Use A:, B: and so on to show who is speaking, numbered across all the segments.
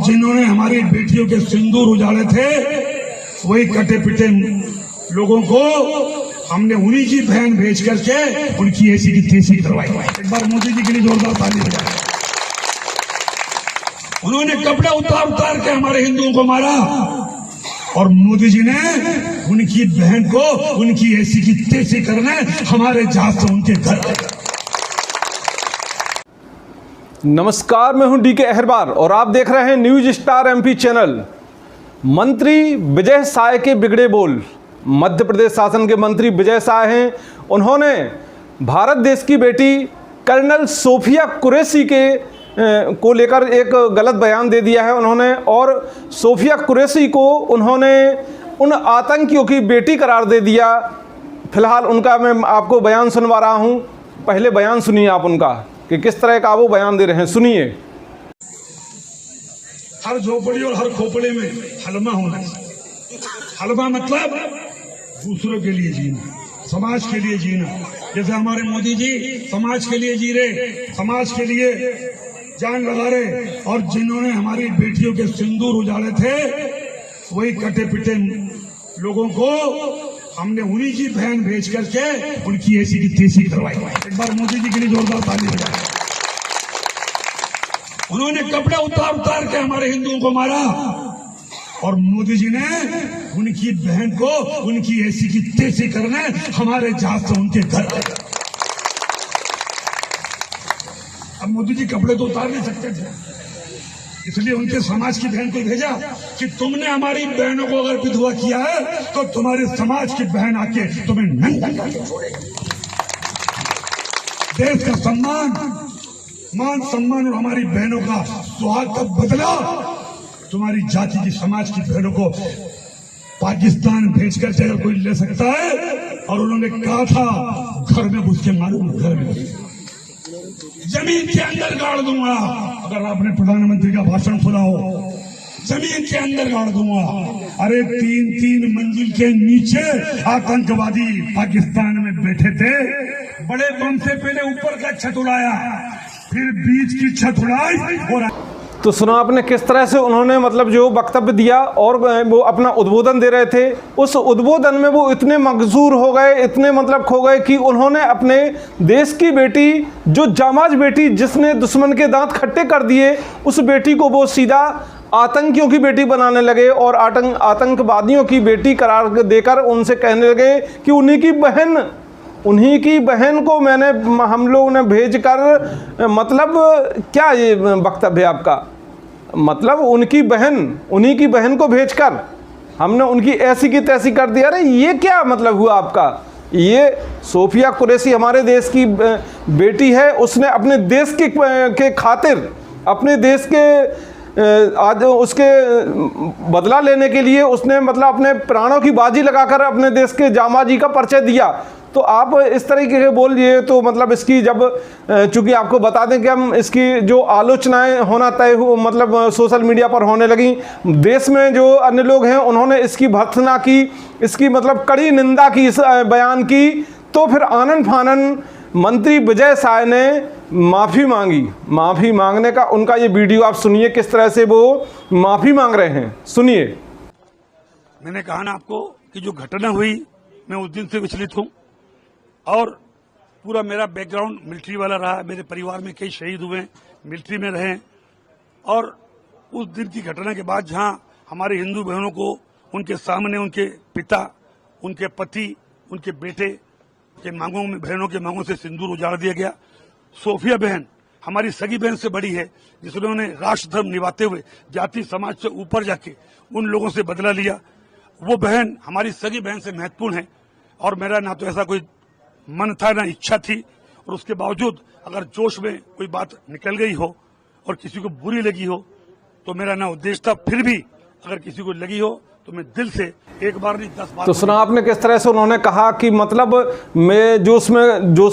A: जिन्होंने हमारी बेटियों के सिंदूर उजाड़े थे, वही कटे पिटे लोगों को हमने उन्हीं की बहन भेज करके उनकी ऐसी की तैसी करवाई। एक बार मोदी जी के लिए जोरदार ताली बजाएं। उन्होंने कपड़े उतार उतार के हमारे हिंदुओं को मारा और मोदी जी ने उनकी बहन को उनकी ऐसी की तैसी करने हमारे जहाज से उनके घर।
B: नमस्कार, मैं हूं डीके अहरबार और आप देख रहे हैं न्यूज स्टार एमपी चैनल। मंत्री विजय साय के बिगड़े बोल। मध्य प्रदेश शासन के मंत्री विजय साय हैं। उन्होंने भारत देश की बेटी कर्नल सोफिया कुरैशी को लेकर एक गलत बयान दे दिया है उन्होंने, और सोफिया कुरैशी को उन्होंने उन आतंकियों की बेटी करार दे दिया। फिलहाल उनका मैं आपको बयान सुनवा रहा हूं। पहले बयान सुनिए आप उनका कि किस तरह का वो बयान दे रहे हैं। सुनिए।
A: हर झोपड़ी और हर खोपड़े में हलमा होना चाहिए। हलमा मतलब दूसरों के लिए जीना, समाज के लिए जीना। जैसे हमारे मोदी जी समाज के लिए जी रहे, समाज के लिए जान लगा रहे, और जिन्होंने हमारी बेटियों के सिंदूर उजाड़े थे, वही कटे पिटे लोगों को हमने उन्हीं की बहन भेज करके उनकी ऐसी की तैसी करवाई। एक बार मोदी जी के लिए जोरदार ताली बजाएं। उन्होंने कपड़े उतार उतार के हमारे हिंदुओं को मारा और मोदी जी ने उनकी बहन को उनकी ऐसी की तैसी करने हमारे जहाज से उनके घर। अब मोदी जी कपड़े तो उतार नहीं सकते थे, इसलिए उनके समाज की बहन को भेजा कि तुमने हमारी बहनों को अगर विधवा किया है तो तुम्हारे समाज की बहन आके तुम्हें नंगा करके छोड़ेगी। देश का सम्मान, मान सम्मान और हमारी बहनों का सुहाग का बदला तुम्हारी जाति की समाज की बहनों को पाकिस्तान भेजकर अगर कोई ले सकता है, और उन्होंने कहा था घर में घुस के मारूंगा, घर में घुस जमीन के अंदर गाड़ दूंगा। अगर आपने प्रधानमंत्री का भाषण सुना हो, जमीन के अंदर गाड़ दूंगा। अरे 3-3 मंजिल के नीचे आतंकवादी पाकिस्तान में बैठे थे। बड़े बम से पहले ऊपर का छत उड़ाया, फिर बीच की छत उड़ाई। और
B: तो सुना आपने किस तरह से उन्होंने मतलब जो वक्तव्य दिया, और वो अपना उद्बोधन दे रहे थे। उस उद्बोधन में वो इतने मगजूर हो गए, इतने मतलब खो गए कि उन्होंने अपने देश की बेटी, जो जामाज बेटी जिसने दुश्मन के दांत खट्टे कर दिए, उस बेटी को वो सीधा आतंकियों की बेटी बनाने लगे और आतंकवादियों की बेटी करार देकर उनसे कहने लगे कि उन्हीं की बहन को हम लोगों ने भेजकर, मतलब क्या ये वक्तव्य है आपका? मतलब उन्हीं की बहन को भेजकर हमने उनकी ऐसी की तैसी कर दिया। अरे ये क्या मतलब हुआ आपका? ये सोफिया कुरैशी हमारे देश की बेटी है। उसने अपने देश के खातिर, अपने देश के आज उसके बदला लेने के लिए उसने मतलब अपने प्राणों की बाजी लगाकर अपने देश के जामाजी का परिचय दिया। तो आप इस तरीके के बोलिए तो मतलब इसकी जब चूंकि आपको बता दें कि हम इसकी जो आलोचनाएं होना तय हो, मतलब सोशल मीडिया पर होने लगी, देश में जो अन्य लोग हैं उन्होंने इसकी भर्त्सना की, इसकी मतलब कड़ी निंदा की, इस बयान की। तो फिर आनन फानन मंत्री विजय साय ने माफ़ी मांगी। माफ़ी मांगने का उनका ये वीडियो आप सुनिए, किस तरह से वो माफ़ी मांग रहे हैं। सुनिए।
A: मैंने कहा ना आपको कि जो घटना हुई, मैं उस दिन से विचलित हूँ, और पूरा मेरा बैकग्राउंड मिलिट्री वाला रहा। मेरे परिवार में कई शहीद हुए, मिलिट्री में रहे, और उस दिन की घटना के बाद जहां हमारे हिंदू बहनों को उनके सामने उनके पिता, उनके पति, उनके बेटे के मांगों में, बहनों के मांगों से सिंदूर उजाड़ दिया गया। सोफिया बहन हमारी सगी बहन से बड़ी है, जिन्होंने राष्ट्र धर्म निभाते हुए जाति समाज से ऊपर जाके उन लोगों से बदला लिया। वो बहन हमारी सगी बहन से महत्वपूर्ण है, और मेरा ना तो ऐसा कोई मन था ना इच्छा थी, और उसके बावजूद अगर जोश में कोई बात निकल गई हो और किसी को बुरी लगी हो तो मेरा ना उद्देश्य था। फिर भी अगर किसी को लगी हो तो मैं दिल से एक बार नहीं 10 बार।
B: तो सुना आपने किस तरह से उन्होंने कहा कि मतलब मैं जोश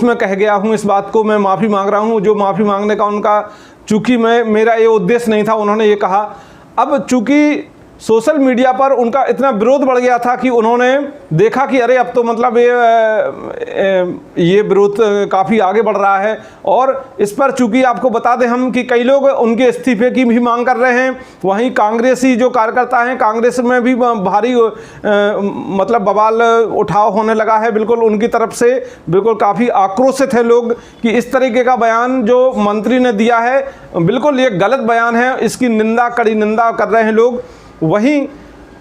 B: में कह गया हूं, इस बात को मैं माफ़ी मांग रहा हूं। जो माफ़ी मांगने का उनका, चूंकि मेरा ये उद्देश्य नहीं था, उन्होंने ये कहा। अब चूंकि सोशल मीडिया पर उनका इतना विरोध बढ़ गया था कि उन्होंने देखा कि अरे अब तो मतलब ये विरोध काफ़ी आगे बढ़ रहा है, और इस पर चूंकि आपको बता दें हम कि कई लोग उनके इस्तीफे की भी मांग कर रहे हैं। वहीं कांग्रेसी जो कार्यकर्ता हैं, कांग्रेस में भी भारी मतलब बवाल उठाव होने लगा है, बिल्कुल उनकी तरफ से बिल्कुल काफ़ी आक्रोशित है लोग कि इस तरीके का बयान जो मंत्री ने दिया है बिल्कुल ये गलत बयान है, इसकी निंदा, कड़ी निंदा कर रहे हैं लोग। वहीं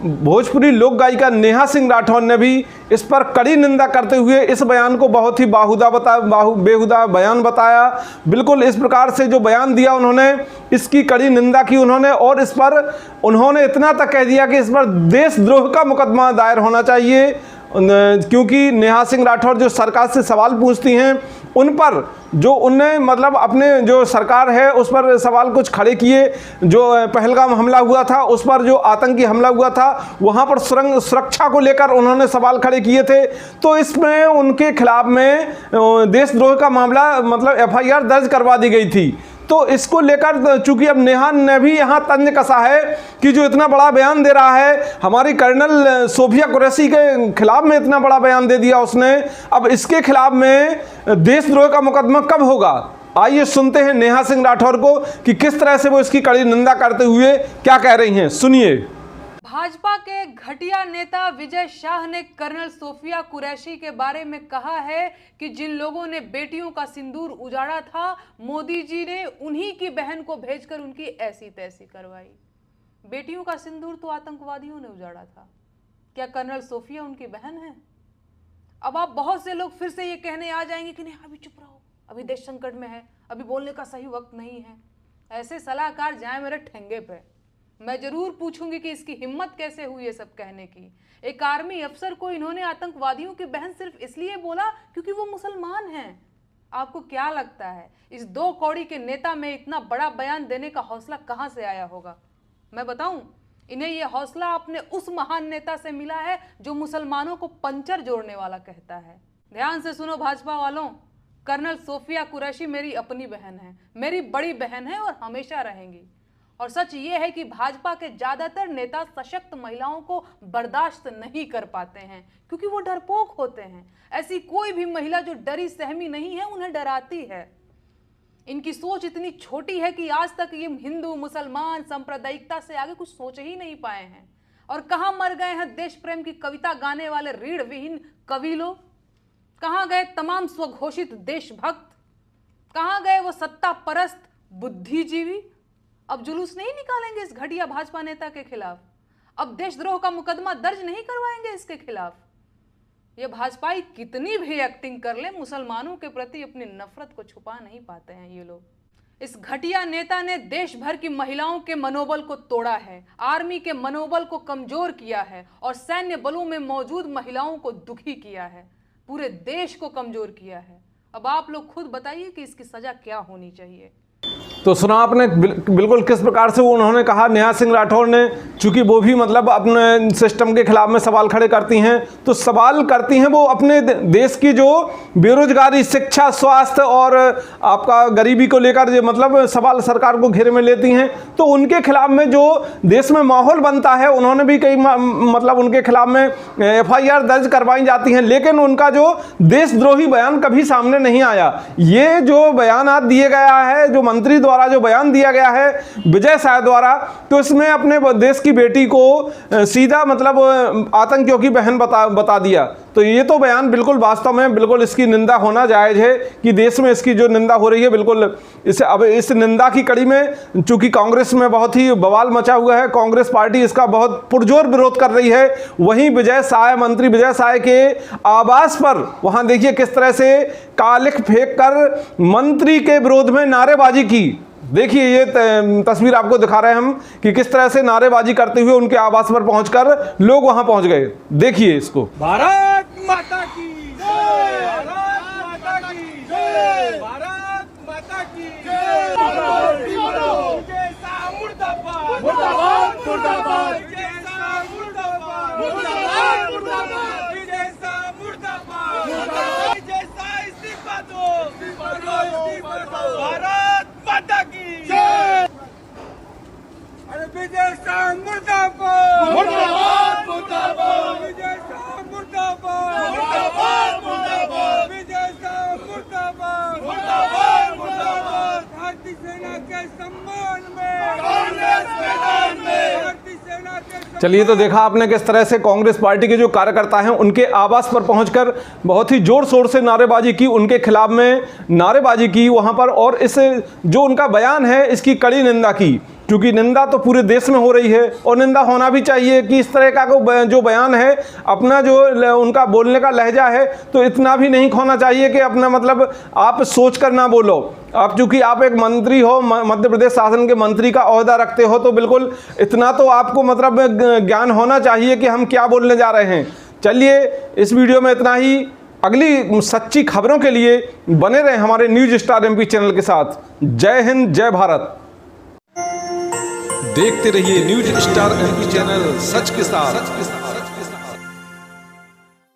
B: भोजपुरी लोक गायिका नेहा सिंह राठौर ने भी इस पर कड़ी निंदा करते हुए इस बयान को बहुत ही बेहुदा बयान बताया। बिल्कुल इस प्रकार से जो बयान दिया उन्होंने, इसकी कड़ी निंदा की उन्होंने, और इस पर उन्होंने इतना तक कह दिया कि इस पर देशद्रोह का मुकदमा दायर होना चाहिए, क्योंकि नेहा सिंह राठौर जो सरकार से सवाल पूछती हैं उन पर जो उनने मतलब अपने जो सरकार है उस पर सवाल कुछ खड़े किए। जो पहलगाम हमला हुआ था, उस पर जो आतंकी हमला हुआ था, वहाँ पर सुरक्षा को लेकर उन्होंने सवाल खड़े किए थे। तो इसमें उनके खिलाफ में देशद्रोह का मामला मतलब FIR दर्ज करवा दी गई थी। तो इसको लेकर चूंकि अब नेहा ने भी यहाँ तंज कसा है कि जो इतना बड़ा बयान दे रहा है, हमारी कर्नल सोफिया कुरैशी के खिलाफ में इतना बड़ा बयान दे दिया उसने, अब इसके खिलाफ में देशद्रोह का मुकदमा कब होगा। आइए सुनते हैं नेहा सिंह राठौर को कि किस तरह से वो इसकी कड़ी निंदा करते हुए क्या कह रही हैं, सुनिए।
C: भाजपा के घटिया नेता विजय शाह ने कर्नल सोफिया कुरैशी के बारे में कहा है कि जिन लोगों ने बेटियों का सिंदूर उजाड़ा था, मोदी जी ने उन्हीं की बहन को भेजकर उनकी ऐसी तैसी करवाई। बेटियों का सिंदूर तो आतंकवादियों ने उजाड़ा था, क्या कर्नल सोफिया उनकी बहन है? अब आप बहुत से लोग फिर से ये कहने आ जाएंगे कि नहीं अभी चुप रहो, अभी देश संकट में है, अभी बोलने का सही वक्त नहीं है। ऐसे सलाहकार जाए मेरे ठेंगे पे। मैं जरूर पूछूंगी कि इसकी हिम्मत कैसे हुई ये सब कहने की। एक आर्मी अफसर को इन्होंने आतंकवादियों की बहन सिर्फ इसलिए बोला क्योंकि वो मुसलमान हैं। आपको क्या लगता है इस 2 कौड़ी के नेता में इतना बड़ा बयान देने का हौसला कहां से आया होगा? मैं बताऊं, इन्हें यह हौसला अपने उस महान नेता से मिला है जो मुसलमानों को पंचर जोड़ने वाला कहता है। ध्यान से सुनो भाजपा वालों, कर्नल सोफिया कुरैशी मेरी अपनी बहन है, मेरी बड़ी बहन है और हमेशा रहेंगी। और सच ये है कि भाजपा के ज्यादातर नेता सशक्त महिलाओं को बर्दाश्त नहीं कर पाते हैं क्योंकि वो डरपोक होते हैं। ऐसी कोई भी महिला जो डरी सहमी नहीं है उन्हें डराती है। इनकी सोच इतनी छोटी है कि आज तक ये हिंदू मुसलमान सांप्रदायिकता से आगे कुछ सोच ही नहीं पाए हैं। और कहां मर गए हैं देश प्रेम की कविता गाने वाले रीढ़ विहीन कवि लोग? कहां गए तमाम स्वघोषित देशभक्त? कहां गए वो सत्ता परस्त बुद्धिजीवी? अब जुलूस नहीं निकालेंगे इस घटिया भाजपा नेता के खिलाफ? अब देशद्रोह का मुकदमा दर्ज नहीं करवाएंगे इसके खिलाफ? ये भाजपाई कितनी भी एक्टिंग कर ले, मुसलमानों के प्रति अपनी नफरत को छुपा नहीं पाते हैं ये लोग। इस घटिया नेता ने देश भर की महिलाओं के मनोबल को तोड़ा है, आर्मी के मनोबल को कमजोर किया है और सैन्य बलों में मौजूद महिलाओं को दुखी किया है, पूरे देश को कमजोर किया है। अब आप लोग खुद बताइए कि इसकी सजा क्या होनी चाहिए।
B: तो सुना आपने बिल्कुल किस प्रकार से वो उन्होंने कहा। नेहा सिंह राठौर ने, चूंकि वो भी मतलब अपने सिस्टम के खिलाफ में सवाल खड़े करती हैं, तो सवाल करती हैं वो अपने देश की जो बेरोजगारी, शिक्षा, स्वास्थ्य और आपका गरीबी को लेकर जो मतलब सवाल सरकार को घेरे में लेती हैं। तो उनके खिलाफ में जो देश में माहौल बनता है, उन्होंने भी कई मतलब उनके खिलाफ में FIR दर्ज करवाई जाती हैं, लेकिन उनका जो देशद्रोही बयान कभी सामने नहीं आया। ये जो बयान दिए गया है, जो मंत्री द्वारा जो बयान दिया गया है विजय शाह द्वारा, तो इसमें अपने देश की बेटी को सीधा मतलब आतंकियों की बहन बता दिया। तो ये तो बयान बिल्कुल वास्तव में बिल्कुल इसकी निंदा होना जायज है कि देश में इसकी जो निंदा हो रही है, बिल्कुल इसे अब इस निंदा की कड़ी में चूंकि कांग्रेस में बहुत ही बवाल मचा हुआ है, कांग्रेस पार्टी इसका बहुत पुरजोर विरोध कर रही है। वहीं विजय शाह, मंत्री विजय शाह के आवास पर वहां देखिए किस तरह से कालिख फेंक कर मंत्री के विरोध में नारेबाजी की। देखिए ये तस्वीर आपको दिखा रहे हैं हम कि किस तरह से नारेबाजी करते हुए उनके आवास पर पहुंचकर लोग वहां पहुंच गए। देखिए इसको।
D: भारत माता की जय, भारत माता की जय, भारत माता की जय। विजय शाह मुर्दाबाद, मुर्दाबाद, मुर्दाबाद। विजय शाह मुर्दाबाद, मुर्दाबाद, मुर्दाबाद। विजय शाह मुर्दाबाद, मुर्दाबाद। विजय शाह इस्तीफा दो, इस्तीफा दो, इस्तीफा दो। भारत माता की जय। अरे विजय विजय शाह मुर्दाबाद मुर्दाबाद मुर्दाबाद विजय शाह मुर्दाबाद मुर्दाबाद मुर्दाबाद विजय शाह मुर्दाबाद मुर्दाबाद मुर्दाबाद भारतीय सेना के सम्मान में कांग्रेस मैदान में भारतीय सेना के
B: चलिए, तो देखा आपने किस तरह से कांग्रेस पार्टी के जो कार्यकर्ता हैं उनके आवास पर पहुंचकर बहुत ही जोर शोर से नारेबाजी की, उनके खिलाफ में नारेबाजी की वहां पर, और इस जो उनका बयान है इसकी कड़ी निंदा की, क्योंकि निंदा तो पूरे देश में हो रही है और निंदा होना भी चाहिए कि इस तरह का जो बयान है, अपना जो उनका बोलने का लहजा है तो इतना भी नहीं खोना चाहिए कि अपना मतलब आप सोच कर ना बोलो। आप चूंकि आप एक मंत्री हो, मध्य प्रदेश शासन के मंत्री का ओहदा रखते हो, तो बिल्कुल इतना तो आपको मतलब ज्ञान होना चाहिए कि हम क्या बोलने जा रहे हैं। चलिए, इस वीडियो में इतना ही। अगली सच्ची खबरों के लिए बने रहें हमारे न्यूज स्टार एमपी चैनल के साथ। जय हिंद, जय भारत।
E: देखते रहिए न्यूज स्टार एमपी चैनल, सच के साथ।